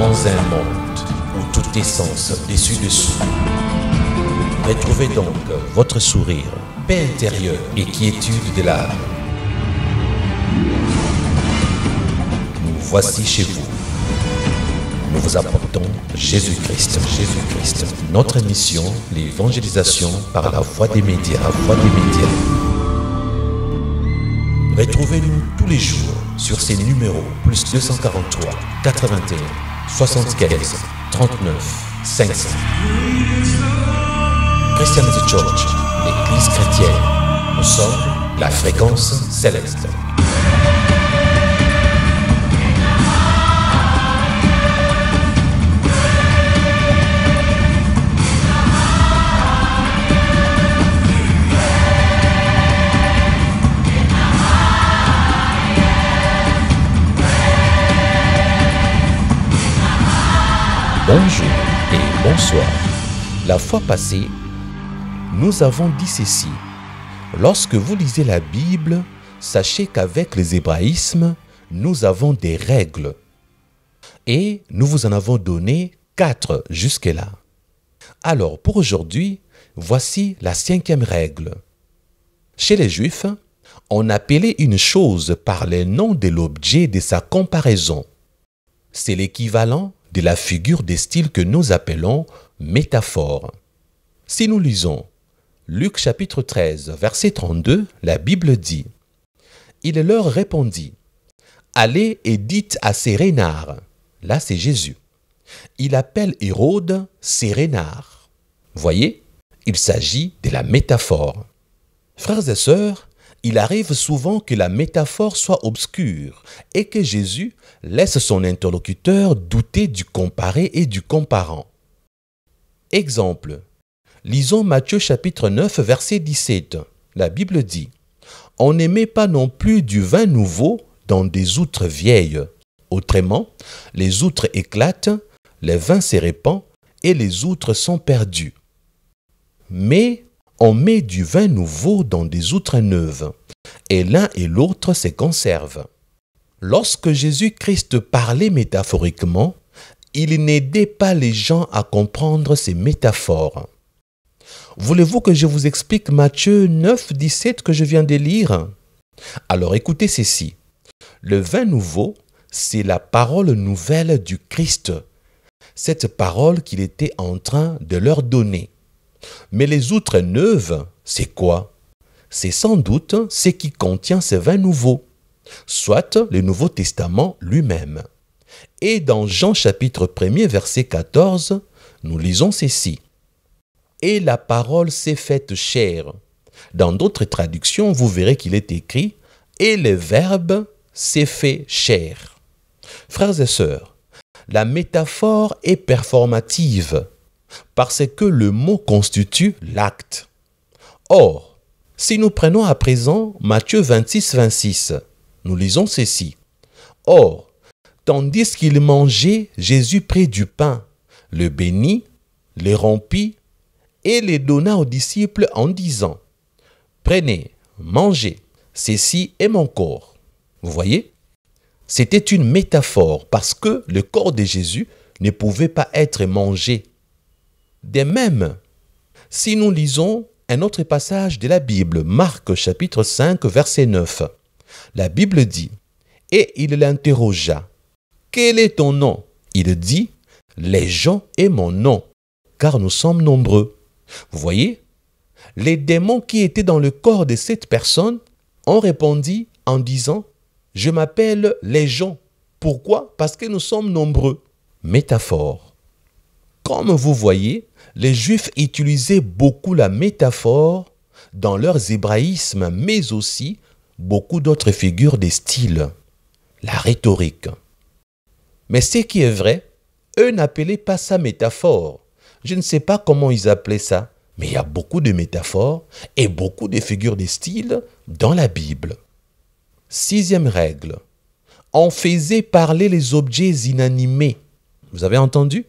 dans un monde où tout est sens dessus-dessous. Retrouvez donc votre sourire, paix intérieure et quiétude de l'âme. Nous voici chez vous. Nous vous apportons Jésus-Christ. Notre mission, l'évangélisation par la voie des médias. Retrouvez-nous tous les jours sur ces numéros plus 243 81 75 39 500. Christianity Church, l'Église chrétienne. Nous sommes la fréquence céleste. Bonjour et bonsoir. La fois passée, nous avons dit ceci. Lorsque vous lisez la Bible, sachez qu'avec les hébraïsmes, nous avons des règles. Et nous vous en avons donné 4 jusque-là. Alors, pour aujourd'hui, voici la 5e règle. Chez les Juifs, on appelait une chose par le nom de l'objet de sa comparaison. C'est l'équivalent de la figure de style que nous appelons métaphore. Si nous lisons Luc chapitre 13, verset 32, la Bible dit « Il leur répondit, « Allez et dites à ces renards. » Là, c'est Jésus. Il appelle Hérode ces renards. Voyez, il s'agit de la métaphore. Frères et sœurs, il arrive souvent que la métaphore soit obscure et que Jésus laisse son interlocuteur douter du comparé et du comparant. Exemple, lisons Matthieu chapitre 9, verset 17. La Bible dit « On ne met pas non plus du vin nouveau dans des outres vieilles. Autrement, les outres éclatent, le vin se répand et les outres sont perdues. Mais on met du vin nouveau dans des outres neuves, et l'un et l'autre se conservent. » Lorsque Jésus-Christ parlait métaphoriquement, il n'aidait pas les gens à comprendre ces métaphores. Voulez-vous que je vous explique Matthieu 9, 17 que je viens de lire? Alors écoutez ceci. Le vin nouveau, c'est la parole nouvelle du Christ, cette parole qu'il était en train de leur donner. Mais les outres neuves, c'est quoi? C'est sans doute ce qui contient ce vin nouveau, soit le Nouveau Testament lui-même. Et dans Jean chapitre 1er, verset 14, nous lisons ceci. « Et la parole s'est faite chair. » Dans d'autres traductions, vous verrez qu'il est écrit « Et le Verbe s'est fait chair. » Frères et sœurs, la métaphore est performative parce que le mot constitue l'acte. Or, si nous prenons à présent Matthieu 26, 26, nous lisons ceci. « Or, tandis qu'il mangeait, Jésus prit du pain, le bénit, le rompit et les donna aux disciples en disant, « Prenez, mangez, ceci est mon corps. » Vous voyez? C'était une métaphore parce que le corps de Jésus ne pouvait pas être mangé. De même, si nous lisons un autre passage de la Bible, Marc chapitre 5, verset 9, la Bible dit, « Et il l'interrogea, « Quel est ton nom ?» Il dit, « Légion est mon nom, car nous sommes nombreux. » Vous voyez, les démons qui étaient dans le corps de cette personne ont répondu en disant, « Je m'appelle Légion. » Pourquoi? Parce que nous sommes nombreux. Métaphore. Comme vous voyez, les Juifs utilisaient beaucoup la métaphore dans leurs hébraïsmes, mais aussi beaucoup d'autres figures des styles, la rhétorique. Mais ce qui est vrai, eux n'appelaient pas ça métaphore. Je ne sais pas comment ils appelaient ça, mais il y a beaucoup de métaphores et beaucoup de figures des styles dans la Bible. 6e règle. On faisait parler les objets inanimés. Vous avez entendu?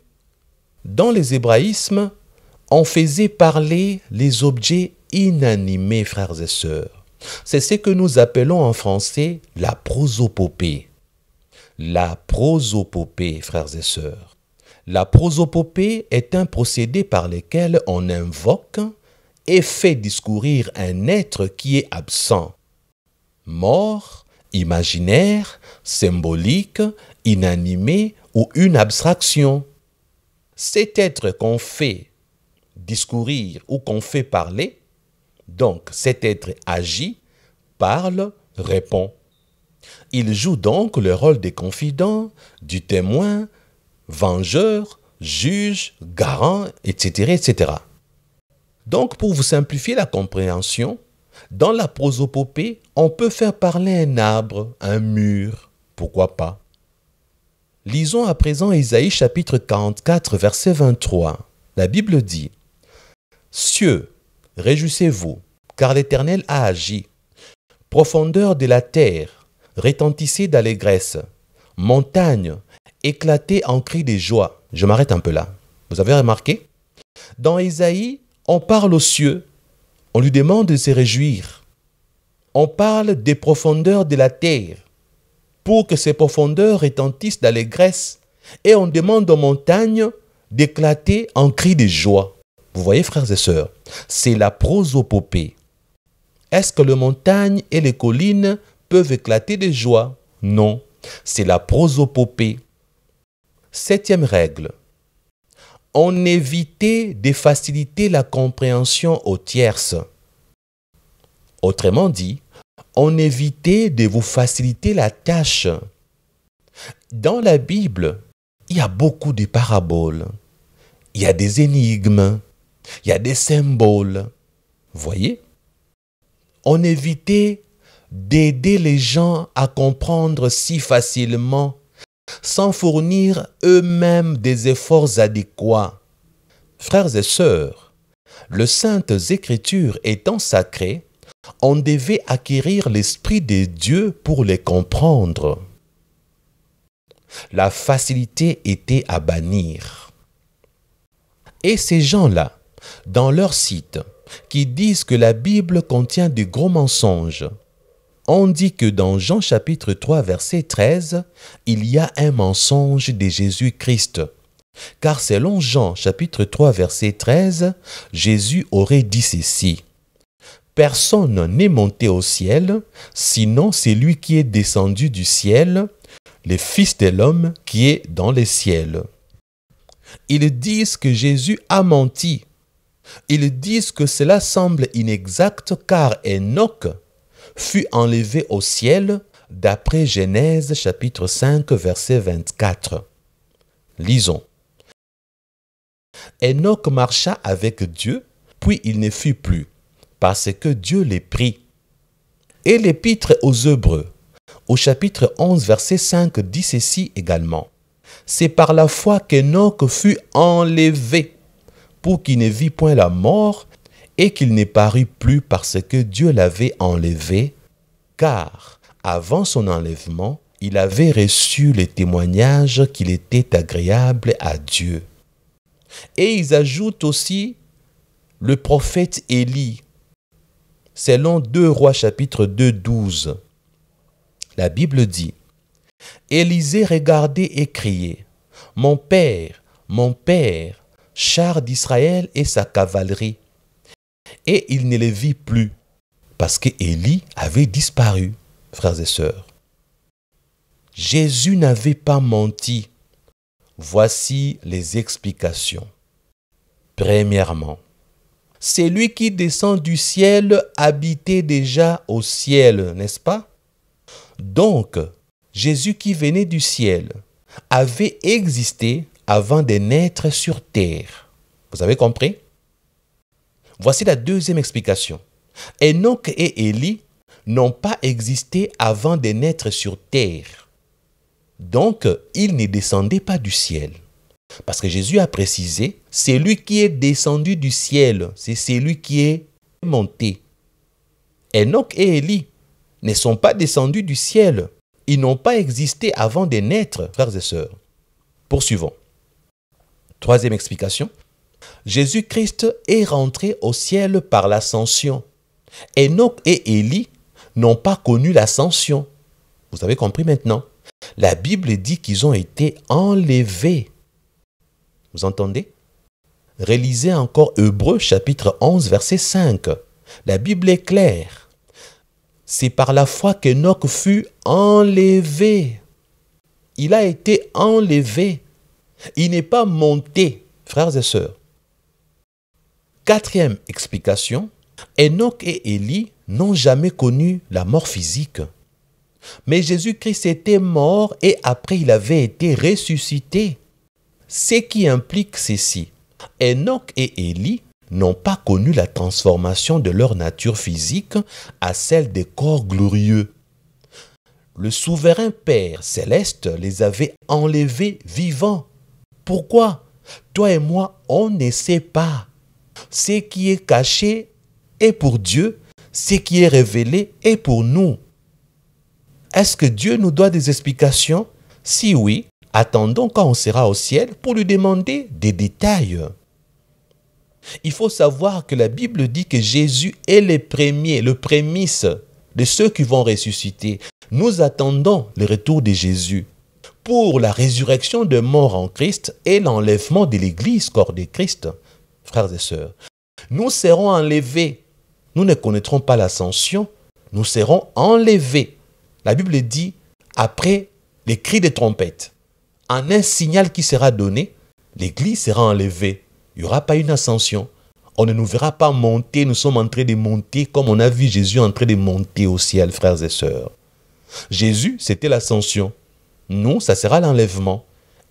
Dans les hébraïsmes, on faisait parler les objets inanimés, frères et sœurs. C'est ce que nous appelons en français la prosopopée. La prosopopée, frères et sœurs. La prosopopée est un procédé par lequel on invoque et fait discourir un être qui est absent, mort, imaginaire, symbolique, inanimé ou une abstraction. Cet être qu'on fait discourir ou qu'on fait parler, donc cet être agit, parle, répond. Il joue donc le rôle des confidents, du témoin, vengeur, juge, garant, etc., etc. Donc, pour vous simplifier la compréhension, dans la prosopopée, on peut faire parler un arbre, un mur, pourquoi pas. Lisons à présent Ésaïe chapitre 44, verset 23. La Bible dit « Cieux, réjouissez-vous, car l'Éternel a agi. Profondeur de la terre, retentissez d'allégresse. Montagne, éclatez en cris de joie. » Je m'arrête un peu là. Vous avez remarqué? Dans Ésaïe, on parle aux cieux. On lui demande de se réjouir. On parle des profondeurs de la terre pour que ces profondeurs retentissent d'allégresse. Et on demande aux montagnes d'éclater en cris de joie. Vous voyez, frères et sœurs, c'est la prosopopée. Est-ce que les montagnes et les collines peuvent éclater de joie? Non, c'est la prosopopée. 7e règle. On évitait de faciliter la compréhension aux tierces. Autrement dit, on évitait de vous faciliter la tâche. Dans la Bible, il y a beaucoup de paraboles, il y a des énigmes, il y a des symboles. Voyez? On évitait d'aider les gens à comprendre si facilement sans fournir eux-mêmes des efforts adéquats. Frères et sœurs, les Saintes Écritures étant sacrées, on devait acquérir l'Esprit de Dieu pour les comprendre. La facilité était à bannir. Et ces gens-là, dans leur site, qui disent que la Bible contient de gros mensonges, on dit que dans Jean chapitre 3 verset 13, il y a un mensonge de Jésus-Christ. Car selon Jean chapitre 3 verset 13, Jésus aurait dit ceci. Personne n'est monté au ciel, sinon c'est lui qui est descendu du ciel, le Fils de l'homme qui est dans les ciels. Ils disent que Jésus a menti. Ils disent que cela semble inexact car Enoch fut enlevé au ciel d'après Genèse chapitre 5 verset 24. Lisons. Enoch marcha avec Dieu, puis il ne fut plus, parce que Dieu les prit. Et l'épître aux Hébreux, au chapitre 11 verset 5 dit ceci également. C'est par la foi qu'Enoch fut enlevé, pour qu'il ne vit point la mort, et qu'il ne parut plus parce que Dieu l'avait enlevé, car avant son enlèvement, il avait reçu le témoignage qu'il était agréable à Dieu. Et ils ajoutent aussi le prophète Élie, selon 2 Rois chapitre 2, 12. La Bible dit, « Élisée regardait et criait, « mon père, char d'Israël et sa cavalerie. » Et il ne les vit plus, parce que Élie avait disparu, frères et sœurs. Jésus n'avait pas menti. Voici les explications. Premièrement, celui qui descend du ciel habitait déjà au ciel, n'est-ce pas? Donc, Jésus qui venait du ciel avait existé avant de naître sur terre. Vous avez compris? Voici la deuxième explication. Enoch et Élie n'ont pas existé avant de naître sur terre. Donc, ils ne descendaient pas du ciel. Parce que Jésus a précisé, c'est lui qui est descendu du ciel, c'est celui qui est monté. Enoch et Élie ne sont pas descendus du ciel. Ils n'ont pas existé avant de naître, frères et sœurs. Poursuivons. Troisième explication. Jésus-Christ est rentré au ciel par l'ascension. Enoch et Élie n'ont pas connu l'ascension. Vous avez compris maintenant? La Bible dit qu'ils ont été enlevés. Vous entendez? Relisez encore Hébreux chapitre 11 verset 5. La Bible est claire. C'est par la foi qu'Enoch fut enlevé. Il a été enlevé. Il n'est pas monté, frères et sœurs. Quatrième explication, Enoch et Élie n'ont jamais connu la mort physique. Mais Jésus-Christ était mort et après il avait été ressuscité. Ce qui implique ceci. Enoch et Élie n'ont pas connu la transformation de leur nature physique à celle des corps glorieux. Le souverain Père céleste les avait enlevés vivants. Pourquoi? Toi et moi, on ne sait pas. Ce qui est caché est pour Dieu, ce qui est révélé est pour nous. Est-ce que Dieu nous doit des explications? Si oui, attendons quand on sera au ciel pour lui demander des détails. Il faut savoir que la Bible dit que Jésus est le premier, le prémisse de ceux qui vont ressusciter. Nous attendons le retour de Jésus pour la résurrection de morts en Christ et l'enlèvement de l'Église, corps de Christ. Frères et sœurs, nous serons enlevés. Nous ne connaîtrons pas l'ascension, nous serons enlevés. La Bible dit, après les cris de trompette, en un signal qui sera donné, l'Église sera enlevée. Il n'y aura pas une ascension. On ne nous verra pas monter, nous sommes en train de monter comme on a vu Jésus en train de monter au ciel, frères et sœurs. Jésus, c'était l'ascension. Nous, ça sera l'enlèvement.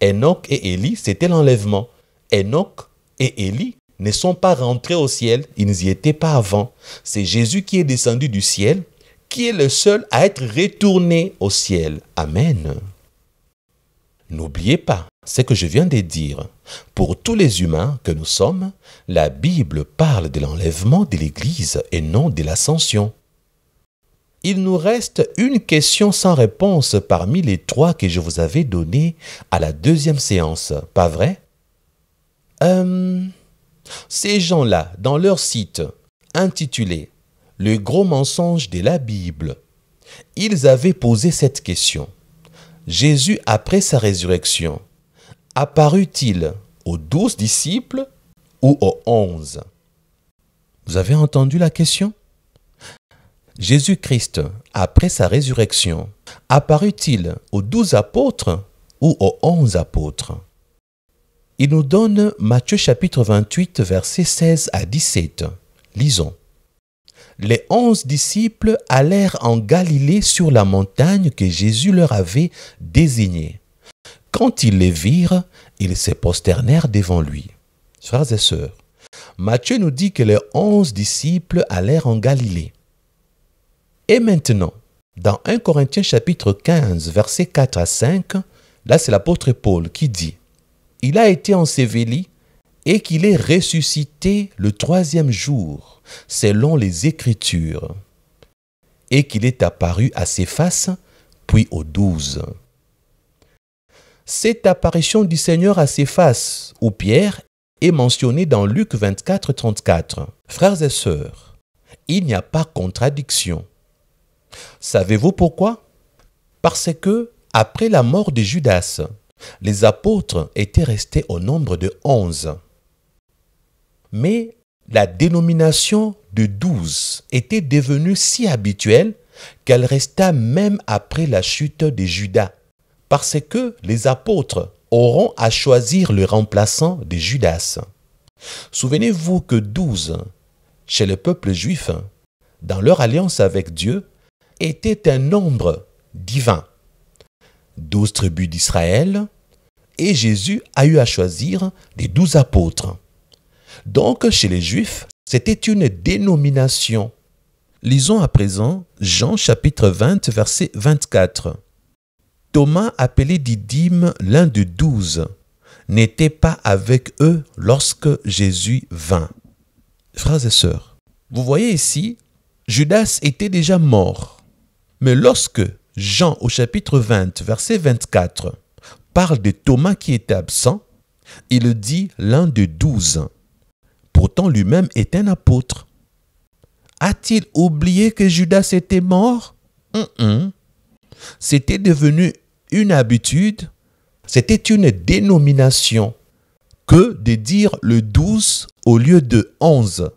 Enoch et Élie, c'était l'enlèvement. Enoch et Élie ne sont pas rentrés au ciel, ils n'y étaient pas avant. C'est Jésus qui est descendu du ciel, qui est le seul à être retourné au ciel. Amen. N'oubliez pas ce que je viens de dire. Pour tous les humains que nous sommes, la Bible parle de l'enlèvement de l'Église et non de l'ascension. Il nous reste une question sans réponse parmi les 3 que je vous avais données à la 2e séance, pas vrai? Ces gens-là, dans leur site intitulé « Le gros mensonge de la Bible », ils avaient posé cette question. Jésus, après sa résurrection, apparut-il aux 12 disciples ou aux 11? Vous avez entendu la question? Jésus-Christ, après sa résurrection, apparut-il aux 12 apôtres ou aux 11 apôtres? Il nous donne Matthieu chapitre 28, versets 16 à 17. Lisons. Les 11 disciples allèrent en Galilée sur la montagne que Jésus leur avait désignée. Quand ils les virent, ils se prosternèrent devant lui. Frères et sœurs, Matthieu nous dit que les 11 disciples allèrent en Galilée. Et maintenant, dans 1 Corinthiens chapitre 15, versets 4 à 5, là c'est l'apôtre Paul qui dit « Il a été enseveli et qu'il est ressuscité le 3e jour, selon les Écritures, et qu'il est apparu à Céphas, puis aux 12. » Cette apparition du Seigneur à Céphas ou Pierre est mentionnée dans Luc 24, 34. Frères et sœurs, il n'y a pas contradiction. Savez-vous pourquoi? Parce que, après la mort de Judas, les apôtres étaient restés au nombre de 11. Mais la dénomination de 12 était devenue si habituelle qu'elle resta même après la chute de Judas, parce que les apôtres auront à choisir le remplaçant de Judas. Souvenez-vous que 12, chez le peuple juif, dans leur alliance avec Dieu, était un nombre divin. 12 tribus d'Israël, et Jésus a eu à choisir les 12 apôtres. Donc, chez les Juifs, c'était une dénomination. Lisons à présent Jean chapitre 20, verset 24. Thomas, appelé Didyme, l'un des 12, n'était pas avec eux lorsque Jésus vint. Frères et sœurs, vous voyez ici, Judas était déjà mort. Mais lorsque Jean, au chapitre 20, verset 24, parle de Thomas qui était absent, il dit l'un des 12. Pourtant, lui-même est un apôtre. A-t-il oublié que Judas était mort? C'était devenu une habitude, c'était une dénomination. que de dire le 12 au lieu de 11.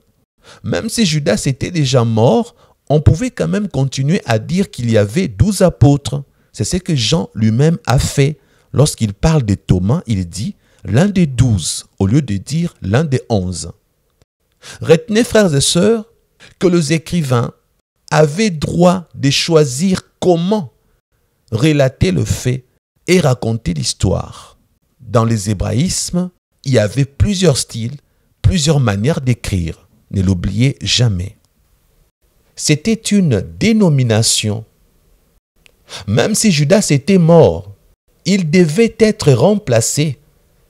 Même si Judas était déjà mort, on pouvait quand même continuer à dire qu'il y avait 12 apôtres. C'est ce que Jean lui-même a fait. Lorsqu'il parle de Thomas, il dit l'un des 12 au lieu de dire l'un des 11. Retenez, frères et sœurs, que les écrivains avaient droit de choisir comment relater le fait et raconter l'histoire. Dans les hébraïsmes, il y avait plusieurs styles, plusieurs manières d'écrire. Ne l'oubliez jamais. C'était une dénomination. Même si Judas était mort, il devait être remplacé.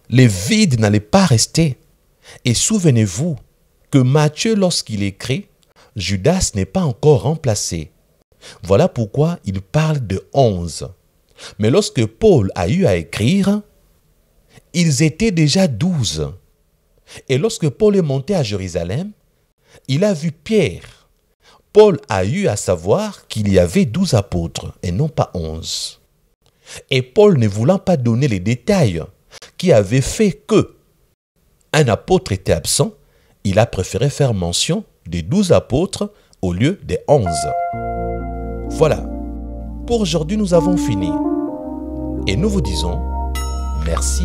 Le vide n'allait pas rester. Et souvenez-vous que Matthieu, lorsqu'il écrit, Judas n'est pas encore remplacé. Voilà pourquoi il parle de 11. Mais lorsque Paul a eu à écrire, ils étaient déjà 12. Et lorsque Paul est monté à Jérusalem, il a vu Pierre. Paul a eu à savoir qu'il y avait 12 apôtres et non pas 11. Et Paul, ne voulant pas donner les détails qui avaient fait que un apôtre était absent, il a préféré faire mention des 12 apôtres au lieu des 11. Voilà, pour aujourd'hui nous avons fini. Et nous vous disons merci.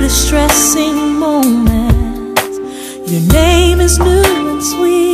Distressing moments, your name is new and sweet.